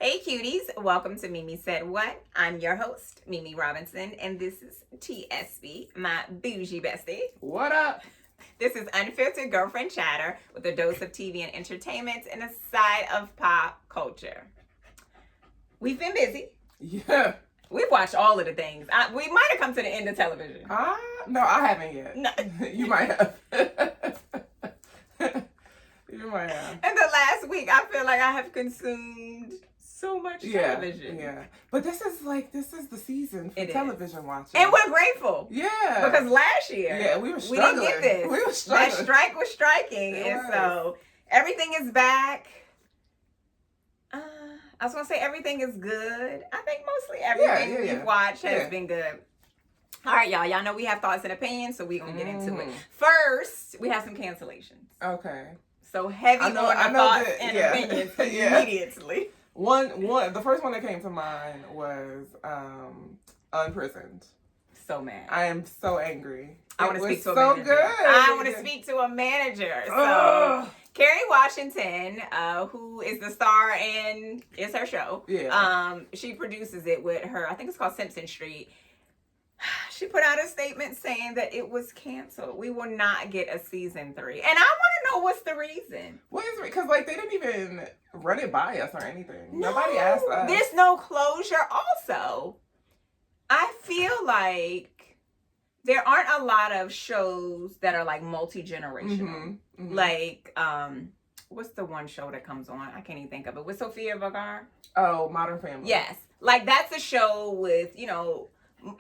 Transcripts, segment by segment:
Hey cuties, welcome to Mimi Said What. I'm your host, Mimi Robinson, and this is Espi, my bougie bestie. What up? This is unfiltered girlfriend chatter with a dose of TV and entertainment and a side of pop culture. We've been busy. Yeah. We've watched all of the things. We might have come to the end of television. No, I haven't yet. No. You might have. You might have. In the last week, I feel like I have consumed so much television. Yeah. But this is the season for television watching. And we're grateful. Yeah. Because last year, we were struggling. We didn't get this. We were struggling. That strike was striking. So everything is back. I was going to say everything is good. I think mostly everything we've watched has been good. All right, y'all. Y'all know we have thoughts and opinions, so we're going to get into it. First, we have some cancellations. Okay. So heavy on the thoughts and opinions immediately. The first one that came to mind was Unprisoned. So mad. I am so angry. I want to speak to a manager. Good. I want to speak to a manager. So Kerry Washington, who is the star and it's her show. Yeah. She produces it with her. I think it's called Simpson Street. She put out a statement saying that it was canceled. We will not get a season 3. And I want to know what's the reason. What is it? Because they didn't even run it by us or anything. Nobody asked us. There's no closure. Also, I feel like there aren't a lot of shows that are like multi-generational. Mm-hmm. Like, what's the one show that comes on? I can't even think of it. With Sophie Baek? Oh, Modern Family. Yes. Like, that's a show with,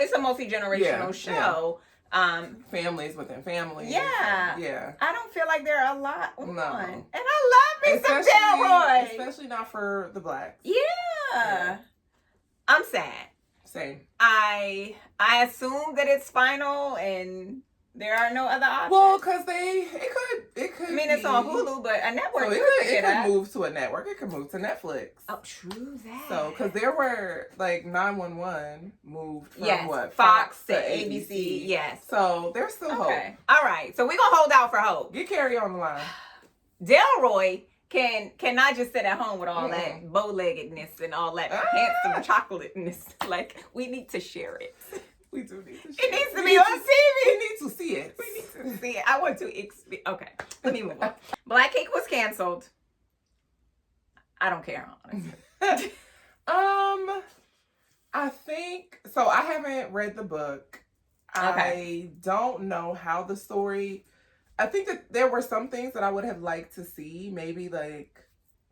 it's a multi-generational show. Yeah. Families within families. Yeah. Yeah. I don't feel like there are a lot on. No. And I love me some Delroy. Especially not for the blacks. Yeah. I'm sad. Same. I assume that it's final and there are no other options. Well, because it could. I mean, it's on Hulu, but a network. So it could move to a network. It could move to Netflix. Oh, true that. So, because there were 911 moved from Fox to ABC. Yes. So there's still hope. All right. So we're gonna hold out for hope. Get Carrie on the line. Delroy cannot just sit at home with all that bow-leggedness and all that handsome chocolateness. Like, we need to share it. We do need to share it. It needs to be on TV. We need to see it. We need to see it. I want to okay. Let me move on. Black Ink was canceled. I don't care, honestly. I think so. I haven't read the book. I don't know how the story. I think that there were some things that I would have liked to see. Maybe like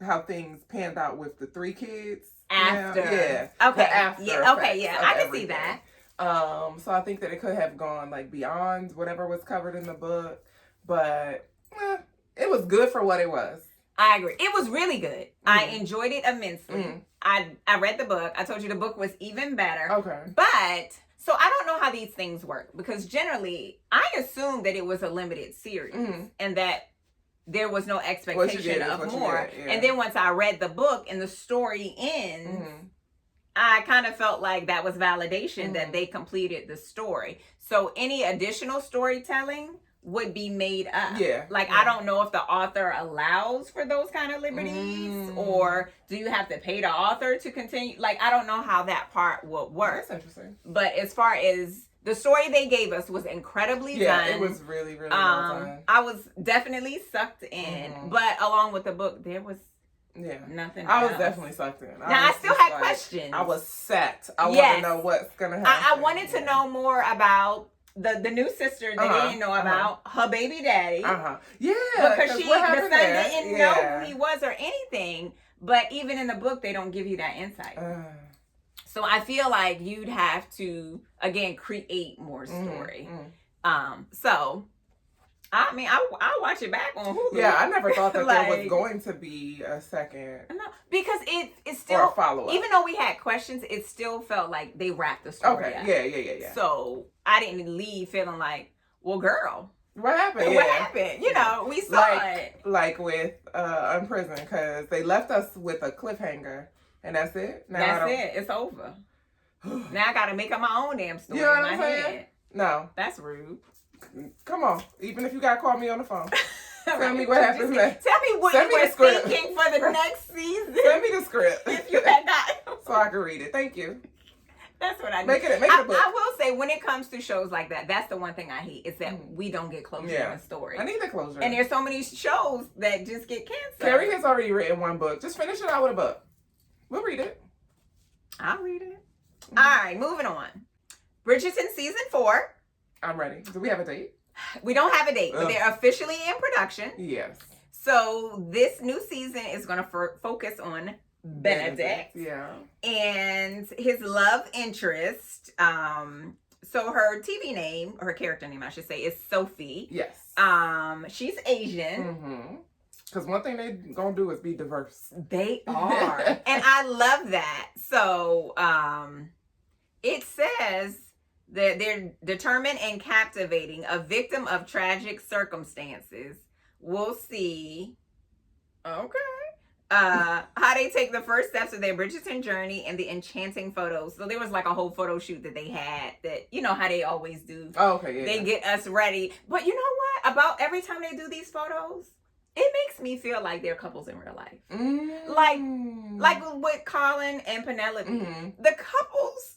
how things panned out with the 3 kids after. Yeah. Okay. After. Yeah. Okay. Yeah. I can see that. So I think that it could have gone beyond whatever was covered in the book, but it was good for what it was. I agree. It was really good. I enjoyed it immensely. I read the book. I told you the book was even better. Okay. But so I don't know how these things work because generally I assumed that it was a limited series and that there was no expectation of more. And then once I read the book and the story ends, I kind of felt like that was validation that they completed the story. So any additional storytelling would be made up. Yeah. I don't know if the author allows for those kind of liberties or do you have to pay the author to continue? I don't know how that part would work. That's interesting. But as far as the story they gave us was incredibly done. Yeah, it was really, really well done. I was definitely sucked in. But along with the book, there was nothing I was else. definitely sucked in. I still had questions. I was set. I want to know what's going to happen. I wanted to know more about the new sister that they didn't know about, her baby daddy. Yeah. Because the son didn't know who he was or anything. But even in the book, they don't give you that insight. So I feel like you'd have to, again, create more story. So, I mean, I'll watch it back on Hulu. Yeah, I never thought that there was going to be a second. No, because it's still, or a follow-up. Even though we had questions, it still felt like they wrapped the story up. Yeah. So I didn't leave feeling like, well, girl, what happened? What happened? We saw it. Like with Unprisoned, because they left us with a cliffhanger, and that's it. That's it. It's over. Now I got to make up my own damn story in my head. No. That's rude. Come on. Even if you got to call me on the phone. Tell me what happens next. Tell me what you were thinking for the next season. Send me the script. If you had I can read it. Thank you. That's what I do. Make it a book. I will say, when it comes to shows like that, that's the one thing I hate, is that we don't get closure in a story. I need the closure. And there's so many shows that just get canceled. Carrie has already written one book. Just finish it out with a book. We'll read it. I'll read it. All right, moving on. Bridgerton season 4. I'm ready. Do we have a date? We don't have a date, but they're officially in production. Yes. So this new season is going to focus on Benedict. Yeah. And his love interest. So her TV name, or her character name, I should say, is Sophie. Yes. She's Asian. Mm-hmm. Because one thing they gonna do is be diverse. They are. And I love that. So it says that they're determined and captivating, a victim of tragic circumstances. We'll see. Okay. How they take the first steps of their Bridgerton journey and the enchanting photos. So there was like a whole photo shoot that they had that, you know how they always do. Oh, okay, yeah. They get us ready. But you know what? About every time they do these photos, it makes me feel like they're couples in real life. Like with Colin and Penelope. Mm-hmm. The couples,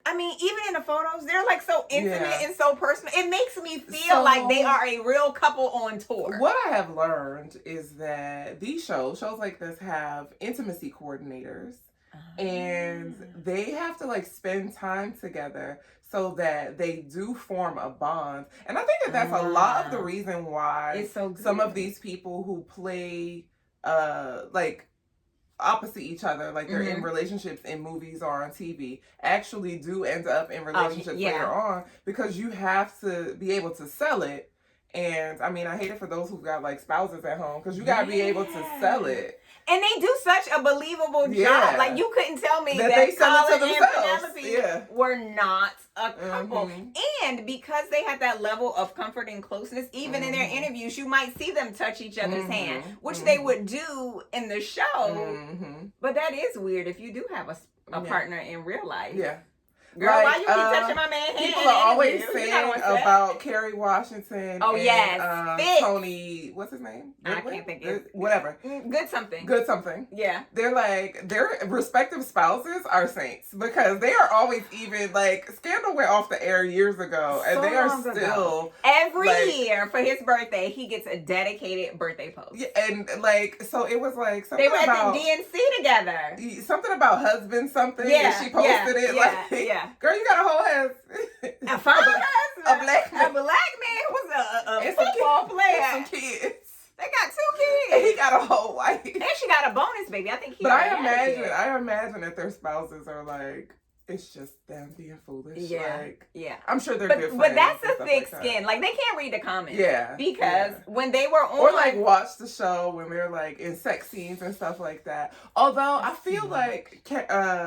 I mean, even in the photos, they're like so intimate and so personal. It makes me feel like they are a real couple on tour. What I have learned is that these shows like this, have intimacy coordinators. And they have to like spend time together so that they do form a bond. And I think that that's a lot of the reason why it's so good. Some of these people who play like opposite each other, like they're in relationships in movies or on TV, actually do end up in relationships later on, because you have to be able to sell it. And I mean, I hate it for those who've got like spouses at home, because you gotta be able to sell it. And they do such a believable job. Like, you couldn't tell me that they sell it to Colin and Penelope were not a couple. And because they had that level of comfort and closeness, even in their interviews, you might see them touch each other's hand, which they would do in the show. But that is weird if you do have a partner in real life. Yeah. Girl, why you keep touching my man's hand? People are always saying about Kerry Washington and Tony, what's his name? I can't think of it. Whatever. Good something. Yeah. They're like, their respective spouses are saints, because they are always even, like, Scandal went off the air years ago, and they are still... Every year for his birthday, he gets a dedicated birthday post. Yeah, and, like, so it was like something they were at the DNC together. Something about husband something, and she posted it. Girl, you got a whole ass. A fine husband. A black man. A black man was a football player. Some kids. They got 2 kids. And he got a whole wife. And she got a bonus baby. I think he. But I imagine that their spouses are like, it's just them being foolish. Yeah. Like, yeah. I'm sure they're good friends. But that's a thick skin. Like, they can't read the comments. Yeah. Because when they were on. Or like watch the show when they're like in sex scenes and stuff like that. Although I feel like,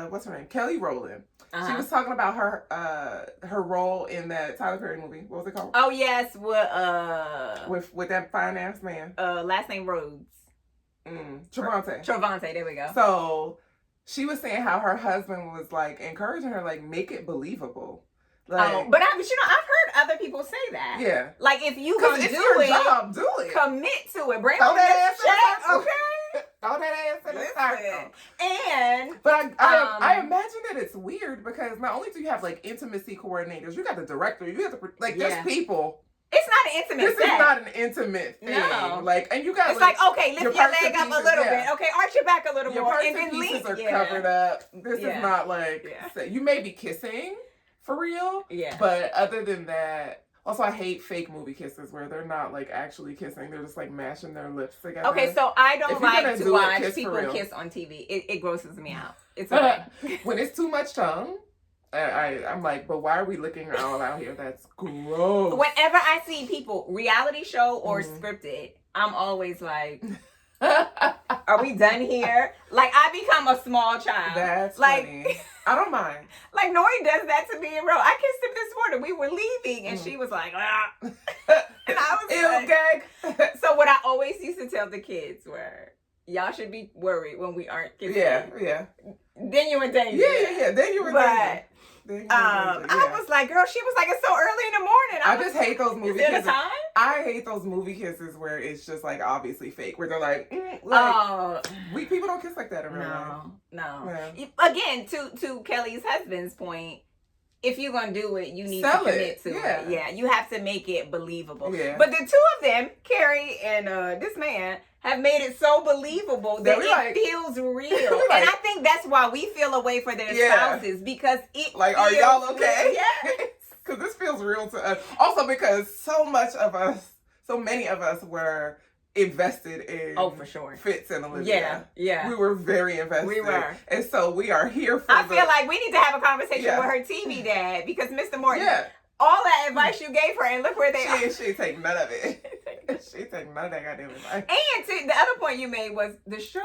what's her name? Kelly Rowland. She was talking about her role in that Tyler Perry movie. What was it called? Oh yes, with that fine ass man. Last name Rhodes. Travante. There we go. So she was saying how her husband was like encouraging her, like, make it believable. Like, but I've heard other people say that. Yeah. Like, if you gonna do your job, do it. Commit to it. Bring Throw on that this check, okay? Throw that ass in the circle. And but I imagine that it's weird, because not only do you have like intimacy coordinators, you got the director, you got the there's people. It's not an intimate This is not an intimate thing. No. Like, and you got it's like okay, lift your leg up a little bit. Okay, arch your back a little more. And then pieces are covered up. This is not like you may be kissing for real. Yeah. But other than that, also I hate fake movie kisses where they're not like actually kissing. They're just like mashing their lips together. Okay, so I don't like to watch people kiss on TV. It grosses me out. It's okay. When it's too much tongue, I'm like, but why are we licking all out here? That's gross. Whenever I see people, reality show or scripted, I'm always like, are we done here? Like, I become a small child. That's like, funny. I don't mind. Like, Nori does that to me in real. I kissed him this morning. We were leaving, and she was like, ah. And I was like, gag. So what I always used to tell the kids were, y'all should be worried when we aren't kissing. Yeah. Then you're in danger. Yeah. Then you're in danger. I was like, girl, she was like, it's so early in the morning. I just hate those movie kisses. Is there a time? I hate those movie kisses where it's just like obviously fake, where they're like, we people don't kiss like that in real life. No. Yeah. Again, to Kelly's husband's point, if you're gonna do it, you need to commit to it. Yeah, you have to make it believable. Yeah. But the two of them, Carrie and this man, have made it so believable that it feels real. And I think that's why we feel a way for their spouses, because it like, are y'all okay? Yes. Because this feels real to us. Also because so many of us were invested in for sure. Fitz and Olivia. Yeah. We were very invested. We were. And so we are here for I feel like we need to have a conversation with her TV dad, because Mr. Morton, all that advice you gave her, and look where they are. She take none of it. She take none of that goddamn advice. And the other point you made was the show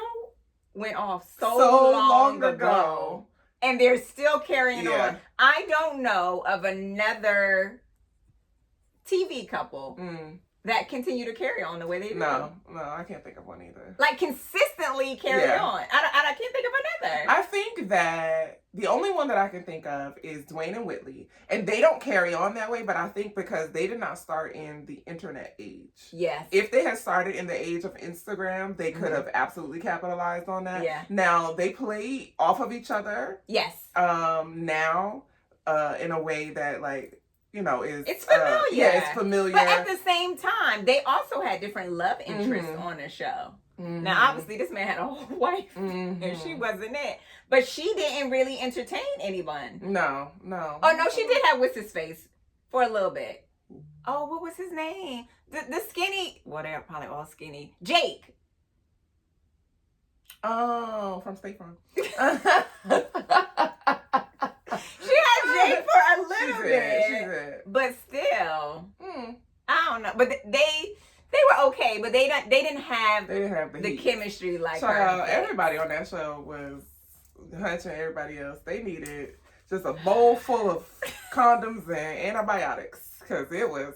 went off so long ago. And they're still carrying on. I don't know of another TV couple that continue to carry on the way they do. No, I can't think of one either. Like consistently carry on. I can't think of another. I think that the only one that I can think of is Dwayne and Whitley. And they don't carry on that way, but I think because they did not start in the internet age. Yes. If they had started in the age of Instagram, they could have absolutely capitalized on that. Yeah. Now, they play off of each other. Yes. Now, in a way that, like, it's familiar. It's familiar. But at the same time, they also had different love interests on the show. Mm-hmm. Now, obviously, this man had a whole wife, and she wasn't it. But she didn't really entertain anyone. No. Oh, no, she did have what's-his-face for a little bit. Oh, what was his name? The skinny... Well, they're probably all skinny. Jake. Oh, from State Farm. She had Jake for a little bit. She did. But still, I don't know. But they were okay, but they didn't have the chemistry like her. Everybody on that show was hunching everybody else. They needed just a bowl full of condoms and antibiotics, because it was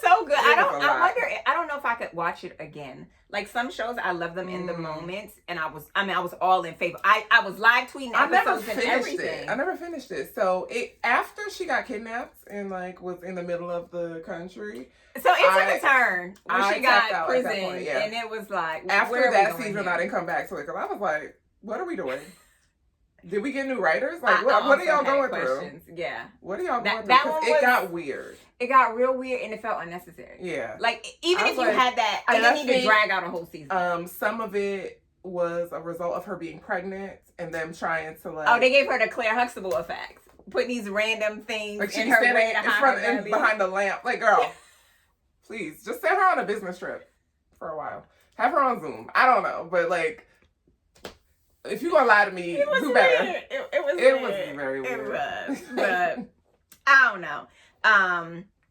so good. I don't know if I could watch it again. Like some shows, I love them in the moment, and I was all in favor. I was live tweeting episodes and everything. I never finished it. So after she got kidnapped and like was in the middle of the country. So it took a turn when she got prison, and it was like after that season, I didn't come back to it, because I was like, what are we doing? Did we get new writers? Like, what are y'all going through? Yeah. What are y'all going through? Because it got weird. It got real weird, and it felt unnecessary. Yeah. Like, even if you had that, they didn't need to drag out a whole season. Some of it was a result of her being pregnant and them trying to, like... Oh, they gave her the Claire Huxtable effect. Putting these random things like in her way to hide her belly. Behind the lamp. Like, girl, please, just send her on a business trip for a while. Have her on Zoom. I don't know, but, like... If you're gonna lie to me, who better? It was very weird. It was, but I don't know.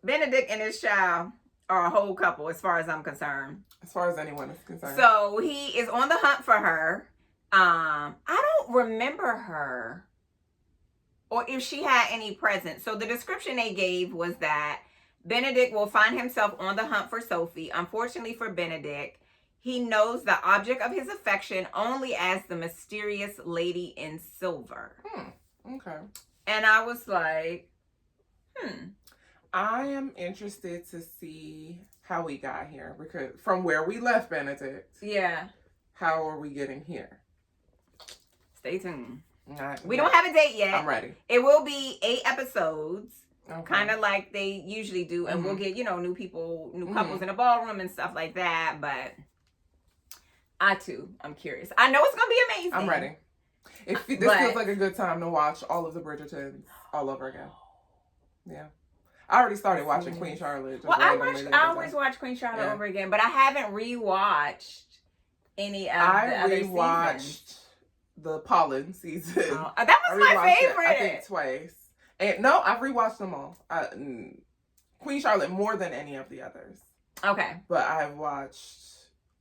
Benedict and his child are a whole couple, as far as I'm concerned. As far as anyone is concerned. So he is on the hunt for her. I don't remember her, or if she had any presence. So the description they gave was that Benedict will find himself on the hunt for Sophie. Unfortunately for Benedict, he knows the object of his affection only as the mysterious lady in silver. Okay. And I was like, I am interested to see how we got here, because from where we left Benedict. Yeah. How are we getting here? Stay tuned. We don't have a date yet. I'm ready. It will be 8 episodes. Kind of like they usually do. And we'll get, new people, new couples in the ballroom and stuff like that. But... I'm curious. I know it's going to be amazing. I'm ready. This feels like a good time to watch all of the Bridgertons all over again. Yeah. I already started watching Queen Charlotte. Well, I always watch Queen Charlotte over again, but I haven't rewatched any of the other seasons. I rewatched the Pollen season. Oh, that was my favorite. I think twice. And no, I've rewatched them all. Queen Charlotte more than any of the others. Okay. But I've watched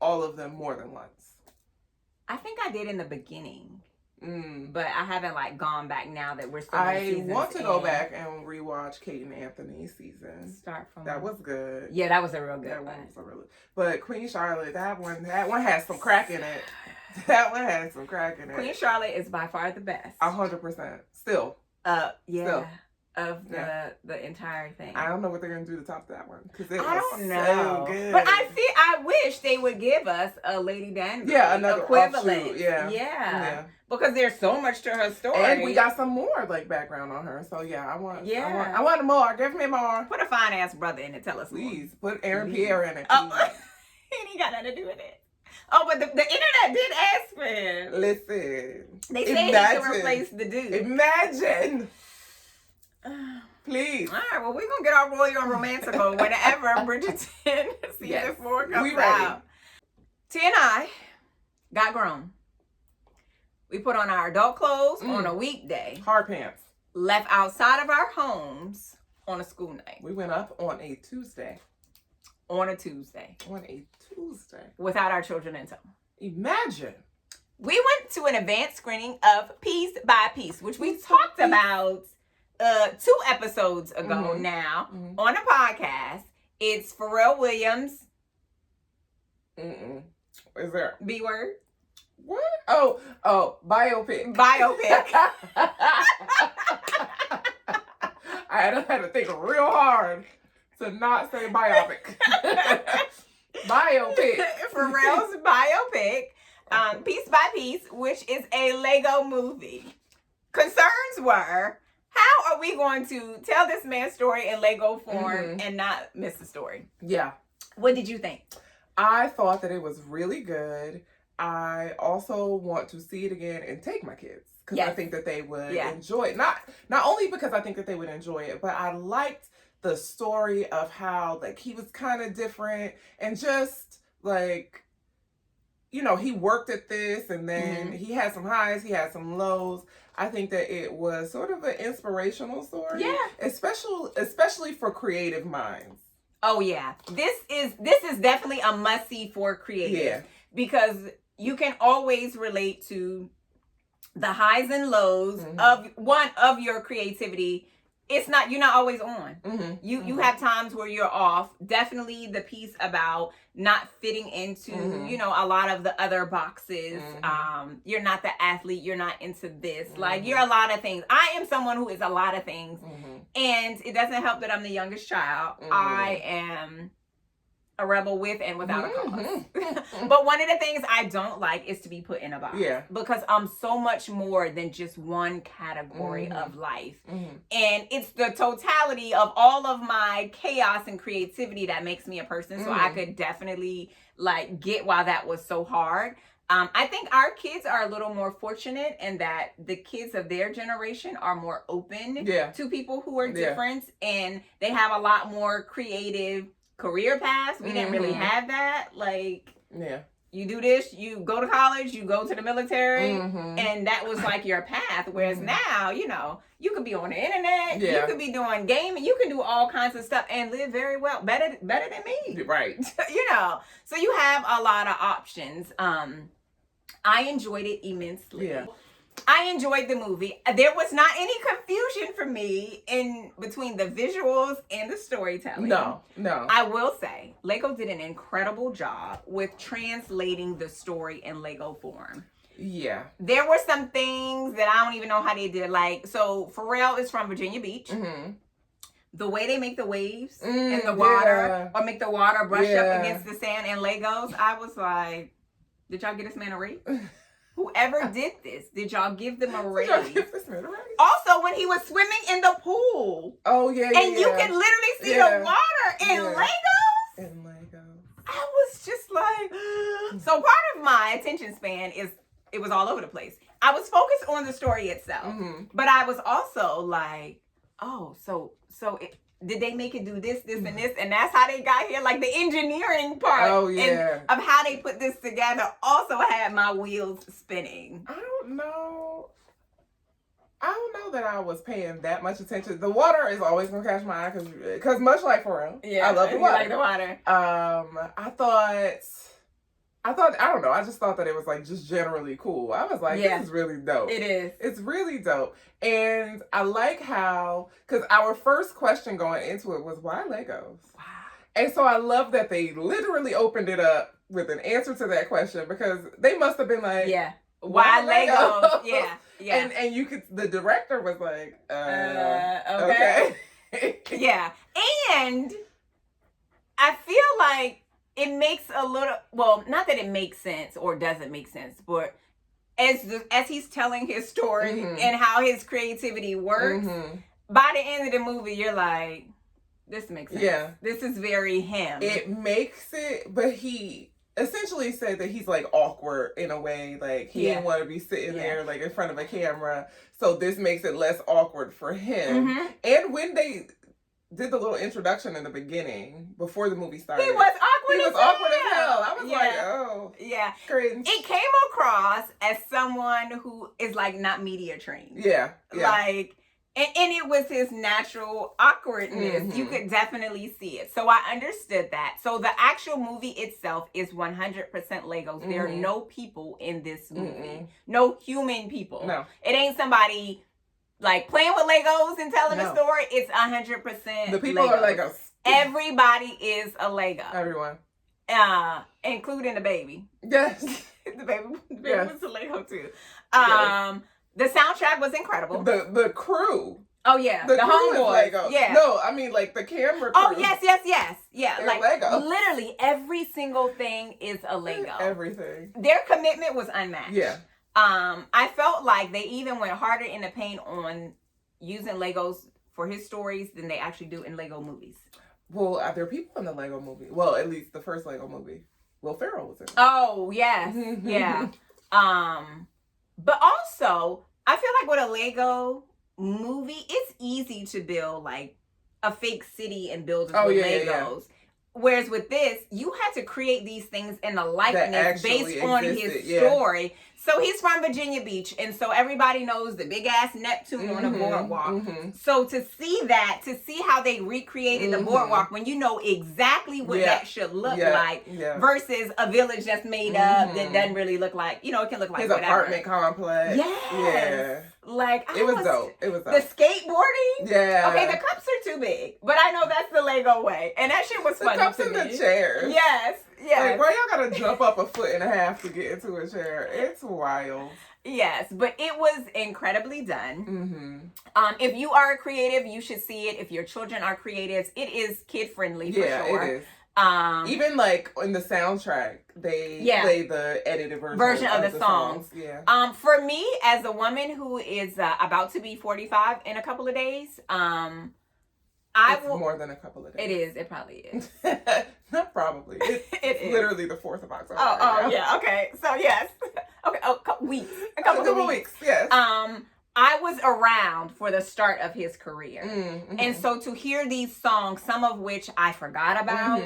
all of them more than once. I think I did in the beginning. But I haven't gone back now that we're still in seasons. I want to go back and rewatch Kate and Anthony's season. Start from that was good. Yeah, that was a real good one. But Queen Charlotte, that one has some crack in it. That one has some crack in it. Queen Charlotte is by far the best. 100%. Still. Yeah. So, of the entire thing. I don't know what they're gonna do to top that one because I don't know. So good. But I wish they would give us a Lady Danbury another equivalent. Offshoot. Yeah. Because there's so much to her story, and we got some more like background on her. So I want more. Give me more. Put a fine ass brother in it. Tell us please. More. Put Aaron Pierre in it. Oh, he ain't got nothing to do with it. Oh, but the internet did ask for him. Listen, they say he can replace the dude. Imagine. Please. All right, well, we're going to get our Royal Romantical whenever Bridgerton season 4 comes out. T and I got grown. We put on our adult clothes on a weekday. Hard pants. Left outside of our homes on a school night. We went up on a Tuesday. On a Tuesday. Without our children in tow. Imagine. We went to an advanced screening of Piece by Piece, which we talked about 2 episodes ago now on a podcast. It's Pharrell Williams. Is there B word? What? Oh, biopic. I had to think real hard to not say biopic. Biopic. Pharrell's biopic, Piece by Piece, which is a Lego movie. Concerns were, how are we going to tell this man's story in Lego form and not miss the story? Yeah. What did you think? I thought that it was really good. I also want to see it again and take my kids because I think that they would enjoy it. Not only because I think that they would enjoy it, but I liked the story of how like he was kind of different and just like, you know, he worked at this and then he had some highs, he had some lows. I think that it was sort of an inspirational story. Yeah. Especially for creative minds. Oh yeah. This is definitely a must-see for creatives because you can always relate to the highs and lows of your creativity. You're not always on. You have times where you're off. Definitely the piece about not fitting into, you know, a lot of the other boxes. You're not the athlete. You're not into this. Like, you're a lot of things. I am someone who is a lot of things. And it doesn't help that I'm the youngest child. I am a rebel with and without a cause. But one of the things I don't like is to be put in a box. Yeah. Because I'm so much more than just one category of life. And it's the totality of all of my chaos and creativity that makes me a person. So I could definitely like get why that was so hard. I think our kids are a little more fortunate in that the kids of their generation are more open to people who are different and they have a lot more creative career paths. We didn't really have that. Like, you do this, you go to college, you go to the military, and that was like your path. Whereas now, you know, you could be on the internet, you could be doing gaming, you can do all kinds of stuff and live very well, better than me. Right. You know, so you have a lot of options. I enjoyed it immensely. Yeah. I enjoyed the movie. There was not any confusion for me in between the visuals and the storytelling. No. I will say, Lego did an incredible job with translating the story in Lego form. Yeah. There were some things that I don't even know how they did. Like, so Pharrell is from Virginia Beach. The way they make the waves in the water or make the water brush up against the sand in Legos, I was like, did y'all get this man a raise? Whoever did this, did y'all give them a raise? Also, when he was swimming in the pool. Oh, yeah. And you can literally see the water in Legos. In Legos. I was just like, so part of my attention span is, it was all over the place. I was focused on the story itself. But I was also like, oh, so did they make it do this, and this, and that's how they got here? Like the engineering part of how they put this together also had my wheels spinning. I don't know that I was paying that much attention. The water is always gonna catch my eye because much like Pharrell, I love the water. Like the water. I don't know. I just thought that it was like just generally cool. I was like, this is really dope. It is. It's really dope. And I like how, because our first question going into it was, why Legos? Wow. And so I love that they literally opened it up with an answer to that question because they must have been like, why Legos? Yeah. And you could, the director was like, okay. Yeah. And I feel like it makes a little, well, not that it makes sense or doesn't make sense, but as he's telling his story and how his creativity works, by the end of the movie, you're like, this makes sense. Yeah. This is very him. It makes it, but he essentially said that he's like awkward in a way. Like he didn't want to be sitting there like in front of a camera. So this makes it less awkward for him. And when they did the little introduction in the beginning before the movie started, he was awkward as hell. I was like, oh. Yeah. Cringe. It came across as someone who is like not media trained. Yeah. Like, and it was his natural awkwardness. You could definitely see it. So I understood that. So the actual movie itself is 100% Legos. There are no people in this movie. No human people. No. It ain't somebody like playing with Legos and telling a story. It's 100% the people Legos. are Legos. Everybody is a Lego. Everyone. Including the baby. Yes. the baby was a Lego too. The soundtrack was incredible. The crew. Oh yeah, the homeboys. Lego. Yeah. No, I mean like the camera crew. Oh yes. Yeah, they're like Lego. Literally every single thing is a Lego. Everything. Their commitment was unmatched. Yeah. I felt like they even went harder in the paint on using Legos for his stories than they actually do in Lego movies. Well, there are people in the Lego movie. Well, at least the first Lego movie. Will Pharrell was in it. Oh yes, yeah. But also, I feel like with a Lego movie, it's easy to build like a fake city and build with Legos. Yeah. Whereas with this, you had to create these things in a likeness based on his story. So he's from Virginia Beach, and so everybody knows the big ass Neptune on the boardwalk. So to see that, to see how they recreated the boardwalk when you know exactly what that should look like versus a village that's made up that doesn't really look like, it can look like his whatever. Apartment complex. Yes. Like it was dope. It was dope. The skateboarding. Yeah. Okay, the cups are too big, but I know that's the Lego way, and that shit was funny. The cups and the chairs. Yes. Like, why y'all gotta jump up 1.5 feet to get into a chair? It's wild. Yes, but it was incredibly done. If you are a creative, you should see it. If your children are creatives, it is kid friendly for sure. Yeah, it is. Even like in the soundtrack, they play the edited version of the songs. Yeah. For me, as a woman who is about to be 45 in a couple of days, It's more than a couple of days. It is. It probably is. Not probably. It's literally the 4th of October. Yeah. Okay. So yes. Okay. A couple weeks. A couple of weeks. Yes. I was around for the start of his career. And so to hear these songs, some of which I forgot about,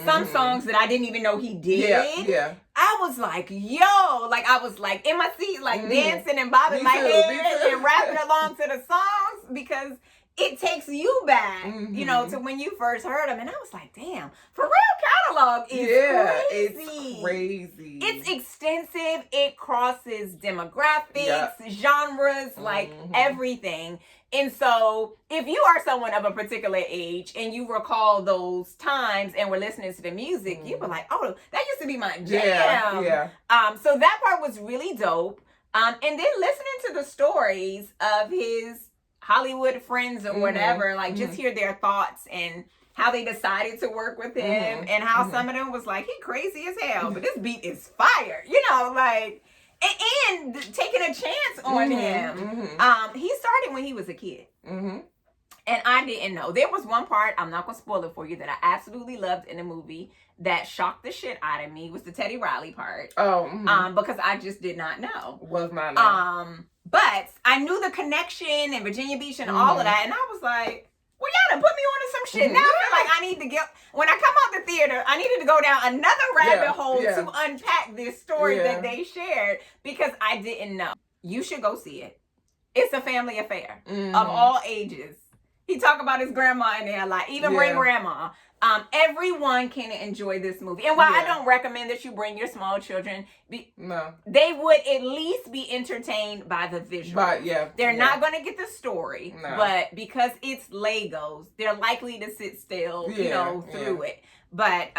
some songs that I didn't even know he did. Yeah. I was like, yo, like I was like in my seat, like dancing and bobbing my head and rapping along to the songs because it takes you back, to when you first heard him. And I was like, damn, Pharrell catalog is crazy. It's crazy. It's extensive. It crosses demographics, genres, like everything. And so if you are someone of a particular age and you recall those times and were listening to the music, you were like, oh, that used to be my jam. Yeah. So that part was really dope. And then listening to the stories of his Hollywood friends or whatever, like just hear their thoughts and how they decided to work with him and how some of them was like, he crazy as hell, but this beat is fire, like, and taking a chance on him. He started when he was a kid. And I didn't know. There was one part, I'm not going to spoil it for you, that I absolutely loved in the movie that shocked the shit out of me was the Teddy Riley part. Because I just did not know. Was not know. But I knew the connection and Virginia Beach and all of that. And I was like, well, y'all done put me on to some shit. Now I feel like I need to when I come out the theater, I needed to go down another rabbit hole to unpack this story that they shared because I didn't know. You should go see it. It's a family affair of all ages. He talked about his grandma in there, like even bring grandma. Everyone can enjoy this movie. And while I don't recommend that you bring your small children, they would at least be entertained by the visual. They're not going to get the story, but because it's Legos, they're likely to sit still, through it. But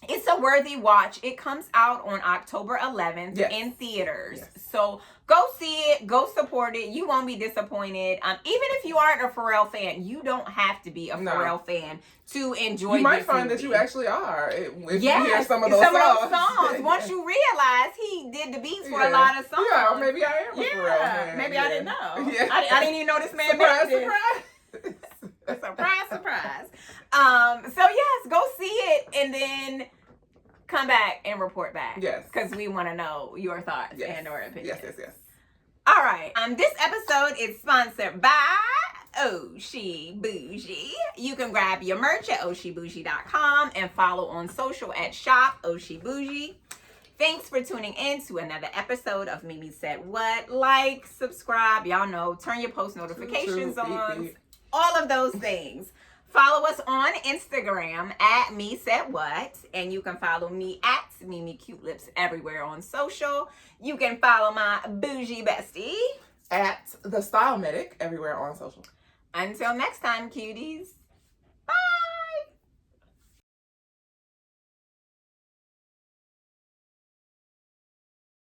it's a worthy watch. It comes out on October 11th in theaters. Yes. So go see it. Go support it. You won't be disappointed. Even if you aren't a Pharrell fan, you don't have to be a Pharrell fan to enjoy. You might find that you actually are if you hear some of those songs. Once you realize he did the beats for a lot of songs. Yeah, maybe I am a Pharrell fan. Maybe I didn't know. Yeah. I didn't even know this man. Surprise. So yes, go see it and then come back and report back. Yes. Because we want to know your thoughts and or opinions. Yes. All right. This episode is sponsored by Oshi Bougie. You can grab your merch at oshibougie.com and follow on social at shop Oshi Bougie. Thanks for tuning in to another episode of Mimi Said What. Like, subscribe, y'all know, turn your post notifications on. All of those things. Follow us on Instagram at Me Said What, and you can follow me at Mimi Cute Lips everywhere on social. You can follow my bougie bestie at The Style Medic everywhere on social. Until next time, cuties.